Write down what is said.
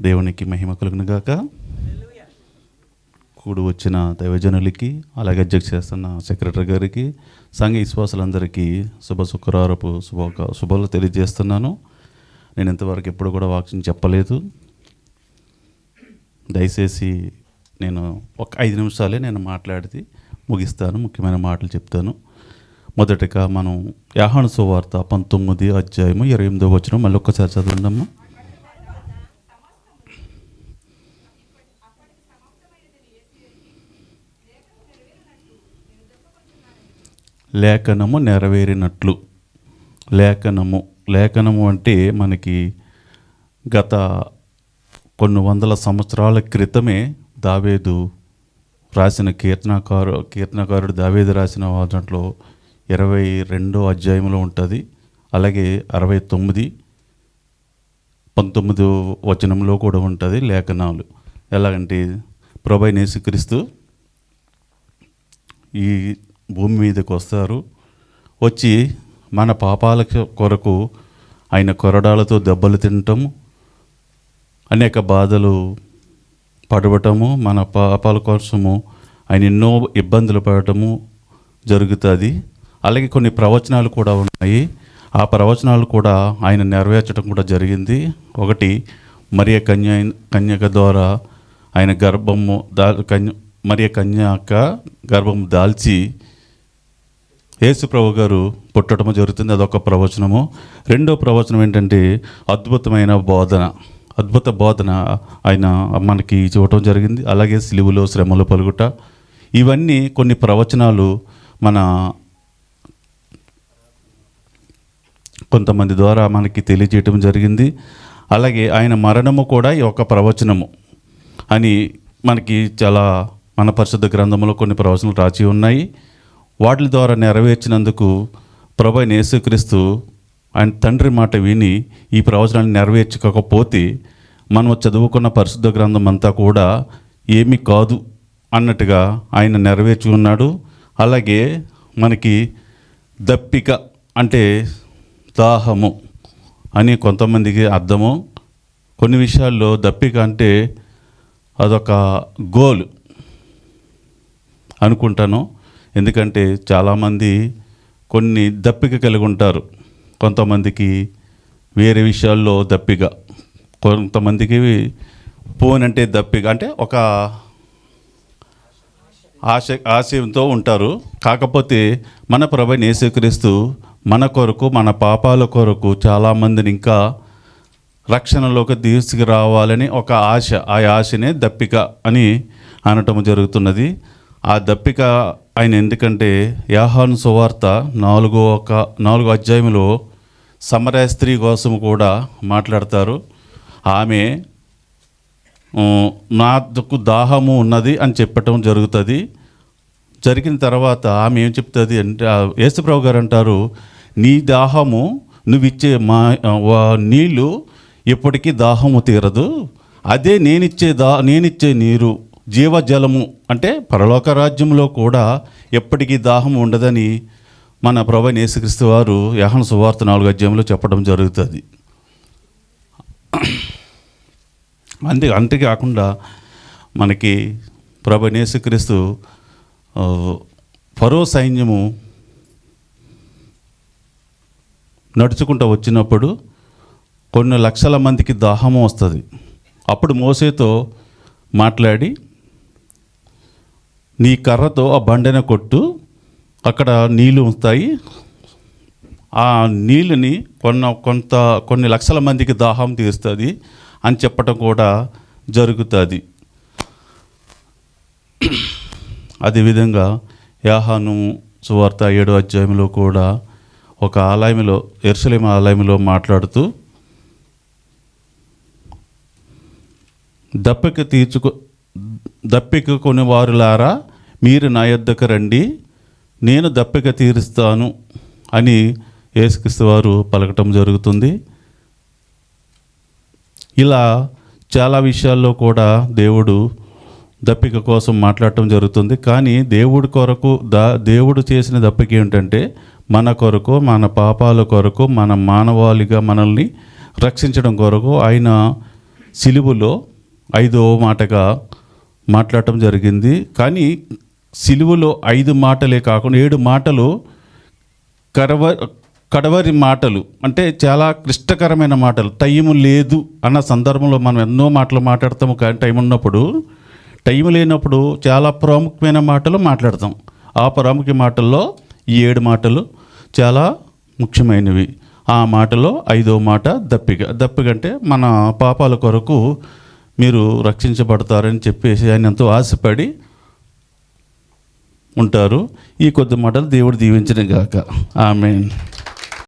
దేవునికి మహిమ కలుగునుగాక. కూడి వచ్చిన దైవజనులకి, అలాగే అధ్యక్ష చేస్తున్న సెక్రటరీ గారికి, సంఘ విశ్వాసులందరికీ శుక్రవారపు శుభాలు తెలియజేస్తున్నాను. నేను ఇంతవరకు ఎప్పుడు కూడా వాక్యం చెప్పలేదు. దయచేసి నేను ఒక 5 నిమిషాలే నేను మాట్లాడితే ముగిస్తాను. ముఖ్యమైన మాటలు చెప్తాను. మొదటగా మనం యోహాను సువార్త 19వ అధ్యాయము 28వ వచనం మళ్ళీ ఒక్కసారి చదవండమ్మా. లేఖనము నెరవేరినట్లు. లేఖనము అంటే మనకి గత కొన్ని వందల సంవత్సరాల క్రితమే దావీదు రాసిన కీర్తనకారుడు దావీదు రాసిన దాంట్లో 22వ అధ్యాయంలో ఉంటుంది. అలాగే 69, 19వ వచనంలో కూడా ఉంటుంది లేఖనాలు. ఎలాగంటే ప్రభువైన యేసుక్రీస్తు ఈ భూమి మీదకి వస్తారు. వచ్చి మన పాపాల కొరకు ఆయన కొరడాలతో దెబ్బలు తినటము, అనేక బాధలు పడవటము, మన పాపాల కోసము ఆయన ఎన్నో ఇబ్బందులు పడటము జరుగుతుంది. అలాగే కొన్ని ప్రవచనాలు కూడా ఉన్నాయి. ఆ ప్రవచనాలు కూడా ఆయన నెరవేర్చడం కూడా జరిగింది. ఒకటి, మరియ కన్యక ద్వారా ఆయన మరియ కన్యక గర్భము దాల్చి యేసు ప్రభు గారు పుట్టడం జరుగుతుంది. అదొక ప్రవచనము. రెండో ప్రవచనం ఏంటంటే అద్భుత బోధన ఆయన మనకి చూడటం జరిగింది. అలాగే సిలువలో శ్రమలు పలుకుట, ఇవన్నీ కొన్ని ప్రవచనాలు మన కొంతమంది ద్వారా మనకి తెలియజేయటం జరిగింది. అలాగే ఆయన మరణము కూడా ఈ ఒక ప్రవచనము అని మనకి మన పరిశుద్ధ గ్రంథంలో కొన్ని ప్రవచనాలు రాసి ఉన్నాయి. వాటి ద్వారా నెరవేర్చినందుకు ప్రభువైన యేసుక్రీస్తు ఆయన తండ్రి మాట విని ఈ ప్రవచనాన్ని నెరవేర్చకపోతే మనం చదువుకున్న పరిశుద్ధ గ్రంథం అంతా కూడా ఏమీ కాదు అన్నట్టుగా ఆయన నెరవేర్చి ఉన్నాడు. అలాగే మనకి దప్పిక అంటే దాహము అని కొంతమందికి అర్థము. కొన్ని విషయాల్లో దప్పిక అంటే అదొక గోల్ అనుకుంటాను. ఎందుకంటే చాలామంది కొన్ని దప్పిక కలిగి ఉంటారు. కొంతమందికి వేరే విషయాల్లో దప్పిక, కొంతమందికి ఫోన్ అంటే దప్పిక, అంటే ఒక ఆశయంతో ఉంటారు. కాకపోతే మన ప్రభువైన యేసుక్రీస్తు మన కొరకు, మన పాపాల కొరకు చాలామందిని ఇంకా రక్షణలోకి తీసుకురావాలని ఒక ఆశ, ఆ ఆశనే దప్పిక అని అనటం జరుగుతున్నది. ఆ దప్పిక ఆయన ఎందుకంటే యోహాను సువార్త 4వ అధ్యాయంలో సమరయ స్త్రీ కోసం కూడా మాట్లాడతారు. ఆమె నాకు దాహము ఉన్నది అని చెప్పటం జరుగుతుంది. జరిగిన తర్వాత ఆమె ఏం చెప్తుంది అంటే, యేసుప్రభు గారు అంటారు, నీ దాహము నువ్విచ్చే నీళ్ళు ఎప్పటికీ దాహము తీరదు, అదే నేనిచ్చే నీరు జీవజలము, అంటే పరలోక రాజ్యంలో కూడా ఎప్పటికీ దాహం ఉండదని మన ప్రభువైన యేసుక్రీస్తు వారు యోహాను సువార్త 4వ అధ్యాయంలో చెప్పడం జరుగుతుంది. అంతేకాకుండా మనకి ప్రభువైన యేసుక్రీస్తు ఫరో సైన్యము నడుచుకుంటూ వచ్చినప్పుడు కొన్ని లక్షల మందికి దాహము వస్తుంది. అప్పుడు మోసేతో మాట్లాడి, నీ కర్రతో ఆ బండెన కొట్టు, అక్కడ నీళ్ళు వస్తాయి, ఆ నీళ్ళని కొన్ని లక్షల మందికి దాహం తీరుస్తుంది అని చెప్పటం కూడా జరుగుతుంది. అదేవిధంగా యోహాను సువార్త 7వ అధ్యాయంలో కూడా ఒక ఆలయంలో, యెరూషలేము ఆలయంలో మాట్లాడుతూ, దప్పిక కొని వారులారా మీరు నా యొద్దకు రండి, నేను దప్పిక తీరుస్తాను అని యేసుక్రీస్తు వారు పలకటం జరుగుతుంది. ఇలా చాలా విషయాల్లో కూడా దేవుడు దప్పిక కోసం మాట్లాడటం జరుగుతుంది. కానీ దేవుడు చేసిన దప్పిక ఏంటంటే మన కొరకు, మన పాపాల కొరకు, మన మానవాళిగా మనల్ని రక్షించడం కొరకు ఆయన సిలువలో 5వ మాటగా మాట్లాడటం జరిగింది. కానీ సిలువలో 5 మాటలే కాకుండా 7 మాటలు కడవరి మాటలు, అంటే చాలా క్లిష్టకరమైన మాటలు. టైం లేదు అన్న సందర్భంలో మనం ఎన్నో మాటలు మాట్లాడతాము, కానీ టైం లేనప్పుడు చాలా ప్రాముఖ్యమైన మాటలు మాట్లాడతాం. ఆ ప్రాముఖ్య మాటల్లో ఈ 7 మాటలు చాలా ముఖ్యమైనవి. ఆ మాటలో 5వ మాట దప్పిక అంటే మన పాపాల కొరకు మీరు రక్షించబడతారని చెప్పేసి ఆయన ఎంతో ఆశపడి ఉంటారు. ఈ కొద్ది మాటలు దేవుడు దీవించిన గాక. ఆమేన్.